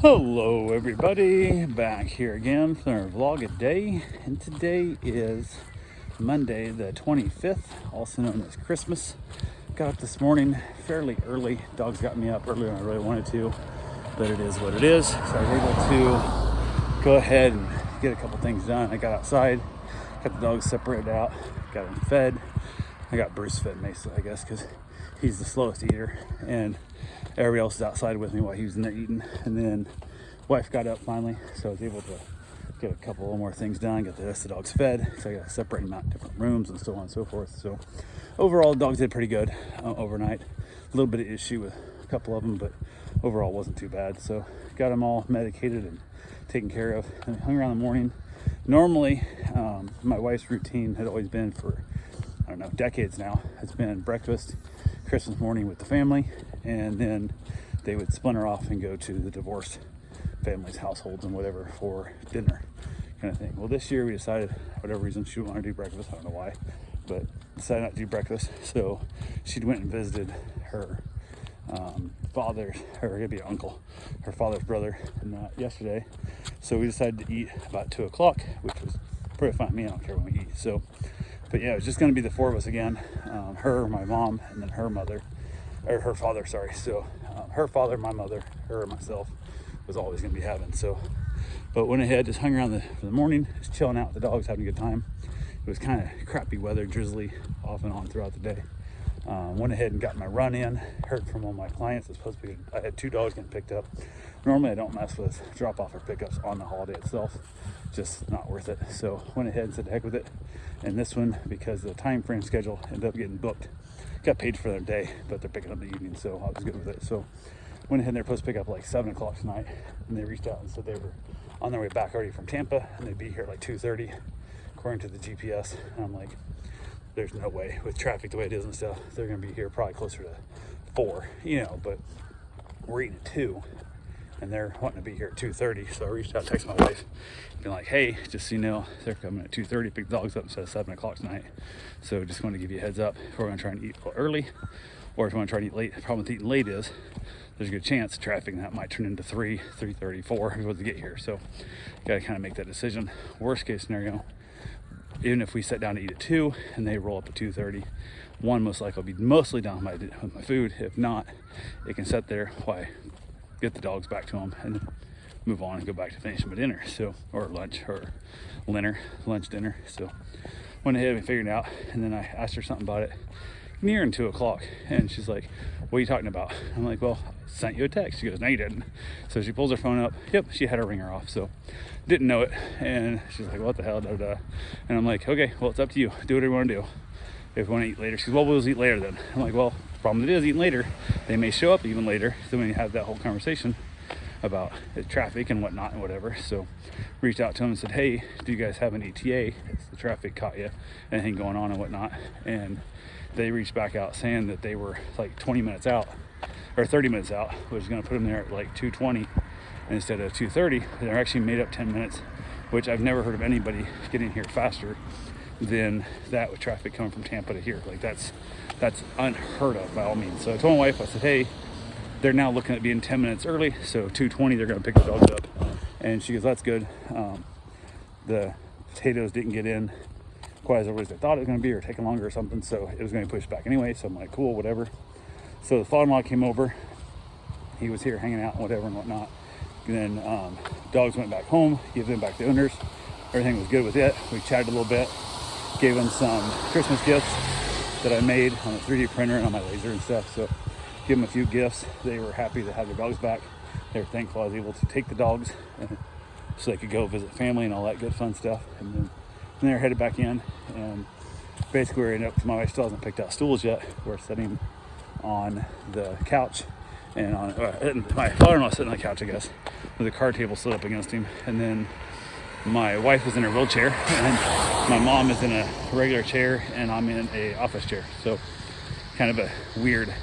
Hello everybody, back here again for our vlog a day, and today is Monday the 25th, also known as Christmas. Got up this morning fairly early. Dogs got me up earlier than I really wanted to, but it is what it is. So I was able to go ahead and get a couple things done. I got outside, got the dogs separated out, got them fed. I got Bruce fed Mesa, I guess, because he's the slowest eater, and everybody else is outside with me while he was in there eating. And then wife got up finally, so I was able to get a couple more things done, get the rest of the dogs fed. So I got to separate them out in different rooms and so on and so forth. So overall, the dogs did pretty good overnight. A little bit of issue with a couple of them, but overall wasn't too bad. So got them all medicated and taken care of, and hung around the morning. Normally, my wife's routine had always been for, I don't know, decades now, has been breakfast Christmas morning with the family, and then they would splinter off and go to the divorced families' households and whatever for dinner kind of thing. Well, this year we decided, for whatever reason, she didn't want to do breakfast. I don't know why, but decided not to do breakfast. So she went and visited her father, or it'd be uncle, her father's brother, yesterday. So we decided to eat about 2 o'clock, which was pretty fine with me. I don't care when we eat. So, but yeah, it was just going to be the four of us again. Her, my mom, and then her mother, or her father, sorry. So her father, my mother, her, and myself was always going to be having. So, but went ahead, just hung around for the morning, just chilling out with the dogs, having a good time. It was kind of crappy weather, drizzly off and on throughout the day. Went ahead and got my run in. Heard from one of my clients. It's supposed to be, I had 2 dogs getting picked up. Normally I don't mess with drop off or pickups on the holiday itself, just not worth it. So went ahead and said the heck with it. And this one, because the time frame schedule ended up getting booked, got paid for their day, but they're picking up in the evening, so I was good with it. So went ahead and they're supposed to pick up like 7 o'clock tonight, and they reached out and said they were on their way back already from Tampa, and they'd be here at like 2:30 according to the GPS. And I'm like, there's no way, with traffic the way it is and stuff, they're gonna be here probably closer to 4, but we're eating at 2, and they're wanting to be here at 2:30. So I reached out, texted my wife, being like, hey, just so you know, they're coming at 2:30, pick the dogs up instead of 7 o'clock tonight. So just want to give you a heads up if we're gonna try and eat a little early, or if we want to try to eat late. The problem with eating late is there's a good chance traffic that might turn into 3:30, 4 before they get here. So gotta kind of make that decision. Worst case scenario, even if we sit down to eat at 2 and they roll up at 2:30, one most likely will be mostly done with my food. If not, it can sit there while I get the dogs back to them and move on and go back to finish my dinner. So, or lunch, or lunch, dinner. So went ahead and figured it out, and then I asked her something about it nearing 2 o'clock, and she's like, what are you talking about? I'm like, well, I sent you a text. She goes, no, you didn't. So she pulls her phone up. Yep, she had her ringer off, so didn't know it. And she's like, what the hell, da, da. And I'm like, okay, well, it's up to you. Do whatever you want to do. If you want to eat later, she goes, well, we'll eat later then. I'm like, well, the problem is eating later, they may show up even later. So when you have that whole conversation about traffic and whatnot and whatever. So reached out to them and said, hey, do you guys have an ETA? If the traffic caught you, anything going on and whatnot. And they reached back out saying that they were like 20 minutes out, or 30 minutes out, which is going to put them there at like 2:20 instead of 2:30. They're actually made up 10 minutes, which I've never heard of anybody getting here faster than that with traffic coming from Tampa to here. Like that's unheard of by all means. So I told my wife, I said, hey, they're now looking at being 10 minutes early, so 2:20 they're going to pick the dogs up. And she goes, that's good. The potatoes didn't get in quite as early as I thought it was going to be, or taking longer or something, so it was going to be pushed back anyway. So I'm like, cool, whatever. So the father-in-law came over. He was here hanging out and whatever and whatnot. And then dogs went back home, gave them back to the owners. Everything was good with it. We chatted a little bit, gave them some Christmas gifts that I made on a 3D printer and on my laser and stuff. So give them a few gifts. They were happy to have their dogs back. They were thankful I was able to take the dogs so they could go visit family and all that good fun stuff. And then they're headed back in, and basically we're ended up, my wife still hasn't picked out stools yet. We're sitting on the couch, and my father-in-law sitting on the couch, I guess, with a card table set up against him. And then my wife is in her wheelchair, and my mom is in a regular chair, and I'm in a office chair. So kind of a weird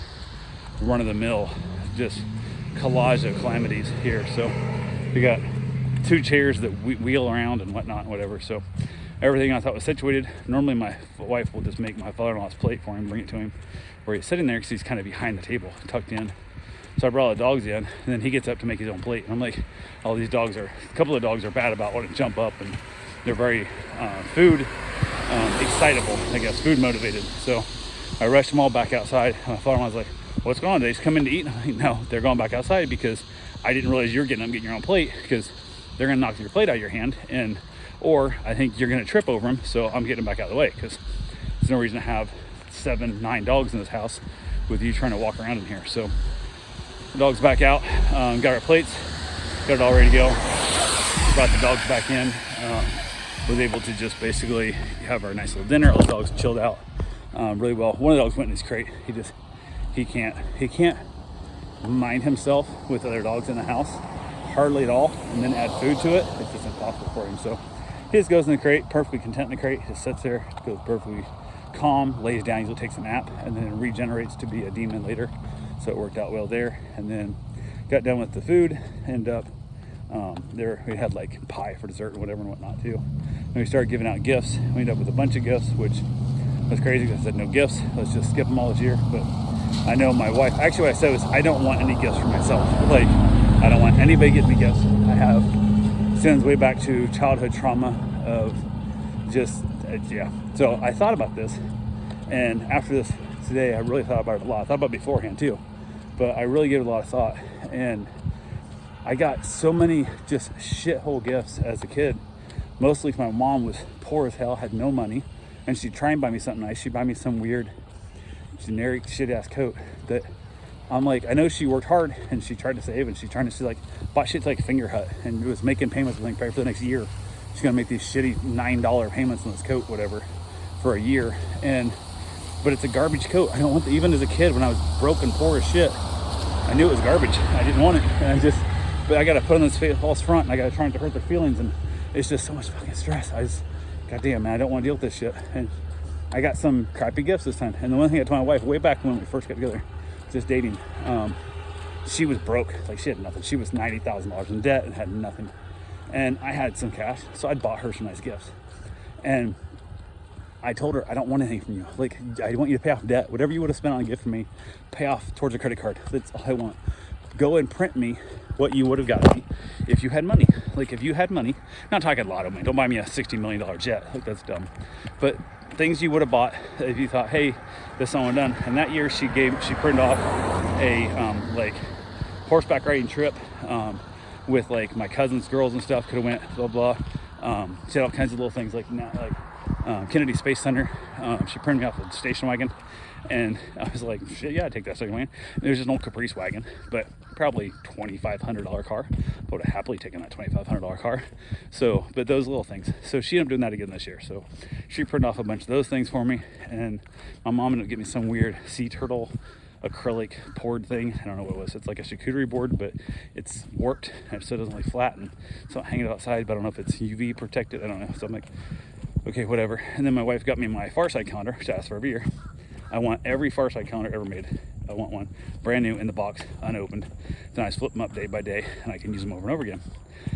run-of-the-mill just collage of calamities here. So we got 2 chairs that we wheel around and whatnot and whatever. So everything I thought was situated. Normally my wife will just make my father-in-law's plate for him, bring it to him where he's sitting there, because he's kind of behind the table, tucked in. So I brought the dogs in, and then he gets up to make his own plate. And I'm like, a couple of dogs are bad about wanting to jump up, and they're very food excitable, I guess, food motivated. So I rushed them all back outside. And I thought, I was like, what's going on? They just come in to eat? I'm like, no, they're going back outside because I didn't realize you're getting your own plate, because they're going to knock your plate out of your hand, or I think you're going to trip over them. So I'm getting them back out of the way, because there's no reason to have 7-9 dogs in this house with you trying to walk around in here. So the dogs back out, got our plates, got it all ready to go, brought the dogs back in, was able to just basically have our nice little dinner. All the dogs chilled out really well. One of the dogs went in his crate. He can't mind himself with other dogs in the house hardly at all, and then add food to it. It's just impossible for him. So he just goes in the crate, perfectly content in the crate, just sits there, goes perfectly calm, lays down, usually takes a nap, and then regenerates to be a demon later. So it worked out well there. And then got done with the food, ended up there we had like pie for dessert and whatever and whatnot too. And we started giving out gifts. We ended up with a bunch of gifts, which was crazy because I said no gifts, let's just skip them all this year. But I know my wife, actually what I said was, I don't want any gifts for myself. Like, I don't want anybody getting me gifts. I have sins way back to childhood trauma of just, yeah. So I thought about this, and after this today, I really thought about it a lot. I thought about it beforehand too, but I really gave it a lot of thought. And I got so many just shithole gifts as a kid, mostly because my mom was poor as hell, had no money, and she'd try and buy me something nice. She'd buy me some weird, generic, shit-ass coat that I'm like, I know she worked hard and she tried to save, and she like bought shit to like Finger Hut and was making payments, I think, probably for the next year. She's gonna make these shitty $9 payments on this coat, whatever, for a year. But it's a garbage coat. I don't want even as a kid, when I was broke and poor as shit, I knew it was garbage. I didn't want it, and but I gotta put on this false front, and I gotta try not to hurt their feelings, and it's just so much fucking stress. Goddamn, man, I don't want to deal with this shit. And I got some crappy gifts this time. And the one thing I told my wife way back when we first got together, just dating, she was broke. Like, she had nothing. She was $90,000 in debt and had nothing. And I had some cash, so I bought her some nice gifts. And I told her, I don't want anything from you. Like, I want you to pay off debt. Whatever you would have spent on a gift for me, pay off towards a credit card. That's all I want. Go and print me what you would have gotten me if you had money. Like, if you had money, not talking lotto money, don't buy me a $60 million jet. Like, that's dumb. But things you would have bought if you thought, hey, this someone done. And that year she printed off a like horseback riding trip with like my cousin's girls and stuff. Could have went blah blah. She had all kinds of little things like Kennedy Space Center. She printed me off a station wagon, and I was like, shit, yeah, I'd take that station wagon. It was just an old Caprice wagon, but probably $2,500 car. I would have happily taken that $2,500 car. So, but those little things. So she ended up doing that again this year. So she printed off a bunch of those things for me, and my mom ended up getting me some weird sea turtle acrylic board thing. I don't know what it was. It's like a charcuterie board, but it's warped, and so it doesn't lay flat, and so I'm hanging it outside, but I don't know if it's UV protected. I don't know. So I'm like, okay, whatever. And then my wife got me my Far Side calendar, which I asked for every year. I want every Far Side calendar ever made. I want one brand new in the box, unopened. Then I just flip them up day by day, and I can use them over and over again.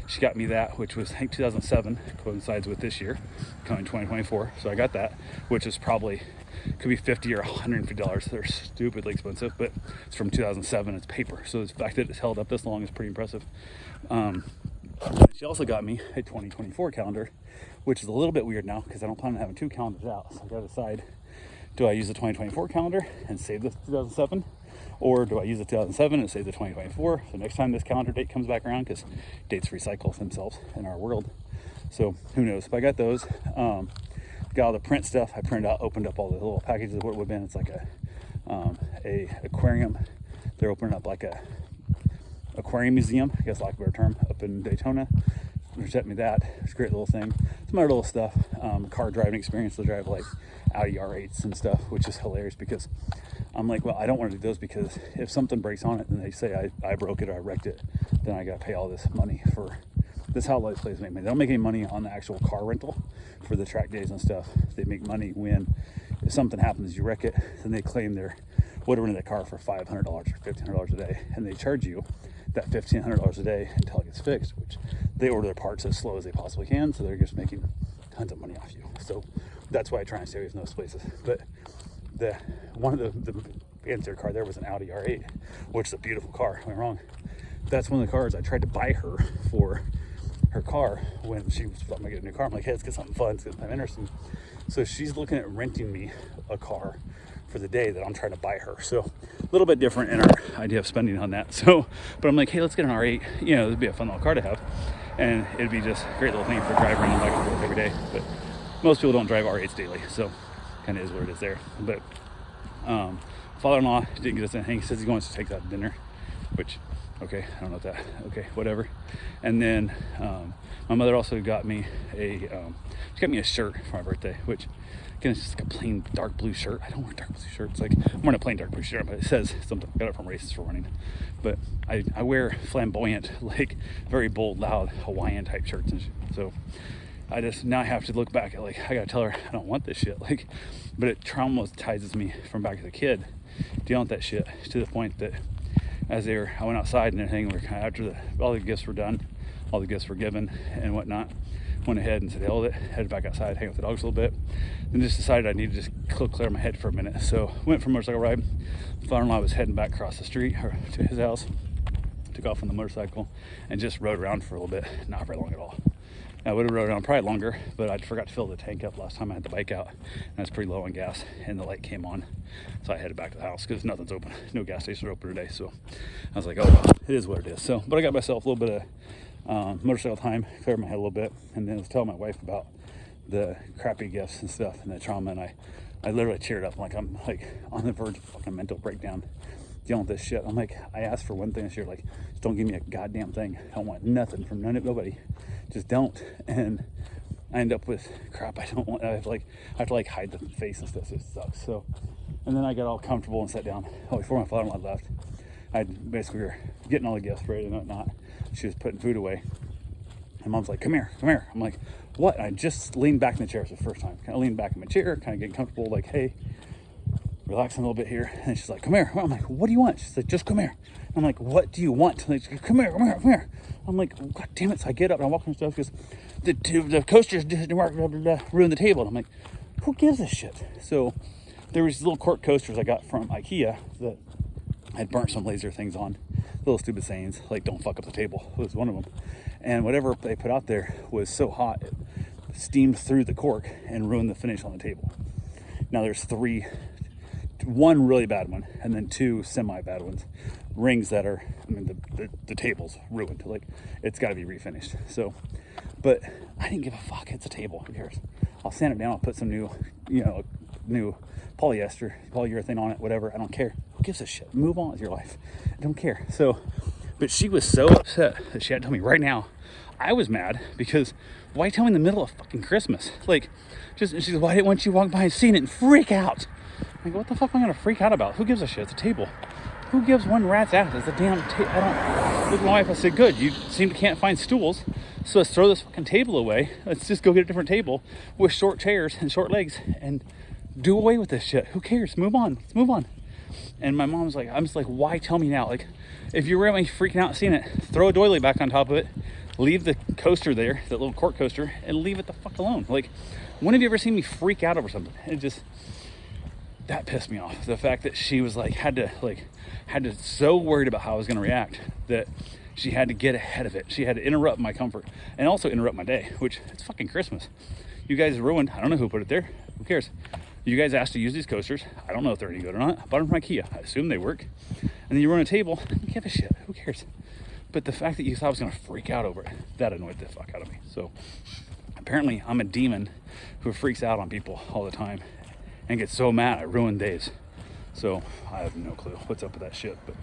She got me that, which was, I think, 2007, coincides with this year, coming 2024. So I got that, which is probably, could be $50 or $150. They're stupidly expensive, but it's from 2007. It's paper, so the fact that it's held up this long is pretty impressive. She also got me a 2024 calendar, which is a little bit weird now because I don't plan on having two calendars out. So I gotta decide, do I use the 2024 calendar and save the 2007, or do I use the 2007 and save the 2024? So next time this calendar date comes back around, because dates recycle themselves in our world, so who knows. But I got those. Got all the print stuff. I printed out, opened up all the little packages of what it would have been. It's like a aquarium. They're opening up like a aquarium museum, I guess, lack of a better term, up in Daytona. They sent me that. It's a great little thing. Some other little stuff. Car driving experience. They'll drive like Audi R8s and stuff, which is hilarious because I'm like, well, I don't want to do those, because if something breaks on it and they say I broke it or I wrecked it, then I got to pay all this money for this. How life plays make money. They don't make any money on the actual car rental for the track days and stuff. They make money when, if something happens, you wreck it, then they claim their whatever in that car for $500 or $1,500 a day, and they charge you that $1,500 a day until it gets fixed, which they order their parts as slow as they possibly can, so they're just making tons of money off you. So that's why I try and stay away from those places. But one of the fancier car there was an Audi R8, which is a beautiful car, don't get me wrong. That's one of the cars I tried to buy her for her car when she was about to get a new car. I'm like, hey, let's get something fun, let's get something interesting. So she's looking at renting me a car for the day that I'm trying to buy her. So a little bit different in our idea of spending on that. So, but I'm like, hey, let's get an R8. You know, it'd be a fun little car to have. And it'd be just a great little thing for driving around back and forth every day. But most people don't drive R8s daily. So kind of is what it is there. But father-in-law didn't get us anything. He says he wants to take us out to dinner, which, okay, I don't know what that, okay, whatever. And then my mother also got me she got me a shirt for my birthday, which again, it's just like a plain dark blue shirt. I don't wear dark blue shirts. Like, I'm wearing a plain dark blue shirt, but it says something. I got it from Races for Running. But I wear flamboyant, like very bold, loud Hawaiian type shirts and shit. So I just now have to look back at, like, I gotta tell her I don't want this shit. Like, but it traumatizes me from back as a kid dealing with that shit, to the point that I went outside and everything, after all the gifts were done, all the gifts were given and whatnot, went ahead and said, hell with it, headed back outside, hang with the dogs a little bit, then just decided I needed to just clear my head for a minute. So went for a motorcycle ride. Father-in-law was heading back across the street or to his house, took off on the motorcycle and just rode around for a little bit, not very long at all. I would have rode around probably longer, but I forgot to fill the tank up last time I had the bike out, and I was pretty low on gas, and the light came on, so I headed back to the house because nothing's open. No gas stations are open today, so I was like, oh well, it is what it is. So, but I got myself a little bit of motorcycle time, cleared my head a little bit, and then I was telling my wife about the crappy gifts and stuff and the trauma, and I literally cheered up. I'm like on the verge of fucking mental breakdown dealing with this shit. I'm like, I asked for one thing this year, like, just don't give me a goddamn thing. I don't want nothing from nobody. Just don't. And I end up with crap I don't want. I have to hide the face and stuff, so it sucks. So, and then I got all comfortable and sat down. Oh, before my father-in-law left, I basically were getting all the gifts ready and whatnot. She was putting food away. And Mom's like, come here. I'm like, what? And I just leaned back in the chair for the first time. Kind of leaned back in my chair, kind of getting comfortable, like, hey, relaxing a little bit here. And she's like, come here. I'm like, what do you want? She's like, just come here. I'm like, what do you want? Like, come here. I'm like, God damn it. So I get up and I walk on stuff because the coasters didn't work, ruined the table. And I'm like, who gives a shit? So there was these little cork coasters I got from IKEA that I'd burnt some laser things on. Little stupid sayings, like, don't fuck up the table. It was one of them. And whatever they put out there was so hot, it steamed through the cork and ruined the finish on the table. Now there's one really bad one, and then two semi-bad ones. Rings that are, the table's ruined. Like, it's got to be refinished. So, but I didn't give a fuck. It's a table. Who cares? I'll sand it down. I'll put some new polyurethane on it, whatever. I don't care. Who gives a shit? Move on with your life. I don't care. So, but she was so upset that she had to tell me right now. I was mad because why tell me in the middle of fucking Christmas? Like, she said, why didn't you walk by and see it and freak out? I'm like, what the fuck am I gonna freak out about? Who gives a shit? It's a table. Who gives one rat's ass? It's a damn table. I don't look at my wife. I said, good, you can't find stools, so let's throw this fucking table away. Let's just go get a different table with short chairs and short legs and do away with this shit. Who cares? Move on. Let's move on. And my mom's like, I'm just like, why tell me now? Like, if you're really freaking out seeing it, throw a doily back on top of it, leave the coaster there, that little cork coaster, and leave it the fuck alone. Like, when have you ever seen me freak out over something? That pissed me off. The fact that she was had to so worried about how I was going to react that she had to get ahead of it. She had to interrupt my comfort and also interrupt my day, which it's fucking Christmas. You guys ruined. I don't know who put it there. Who cares? You guys asked to use these coasters. I don't know if they're any good or not. I bought them from IKEA. I assume they work. And then you ruin a table. I don't give a shit. Who cares? But the fact that you thought I was going to freak out over it, that annoyed the fuck out of me. So apparently I'm a demon who freaks out on people all the time and gets so mad I ruin days. So I have no clue what's up with that shit. But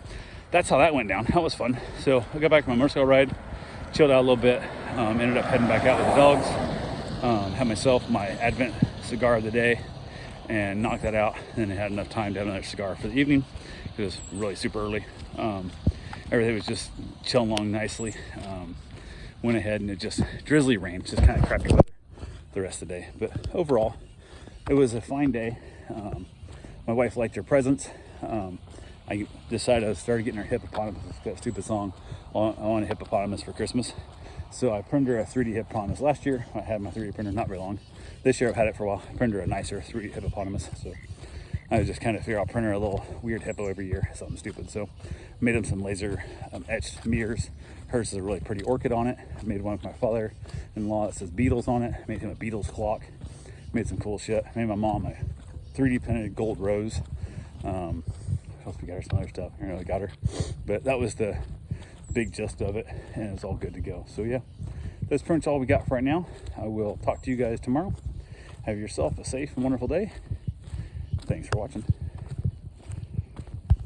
that's how that went down. That was fun. So I got back from my motorcycle ride, chilled out a little bit, ended up heading back out with the dogs, had myself my Advent cigar of the day and knocked that out. And then I had enough time to have another cigar for the evening. It was really super early. Everything was just chilling along nicely. Went ahead and it just drizzly rained, just kind of crappy weather the rest of the day. But overall, it was a fine day. My wife liked her presents. I decided I started getting her hippopotamus. That stupid song, I want a hippopotamus for Christmas. So I printed her a 3D hippopotamus last year. I had my 3D printer not very long. This year I've had it for a while. I printed her a nicer 3D hippopotamus. So I was just kind of figure I'll print her a little weird hippo every year, something stupid. So made him some laser etched mirrors. Hers is a really pretty orchid on it. I made one with my father-in-law that says Beatles on it. Made him a Beatles clock. Made some cool shit. Made my mom a 3D printed gold rose. What else we got her? Some other stuff. I really got her. But that was the big gist of it, and it was all good to go. So yeah, that's pretty much all we got for right now. I will talk to you guys tomorrow. Have yourself a safe and wonderful day. Thanks for watching.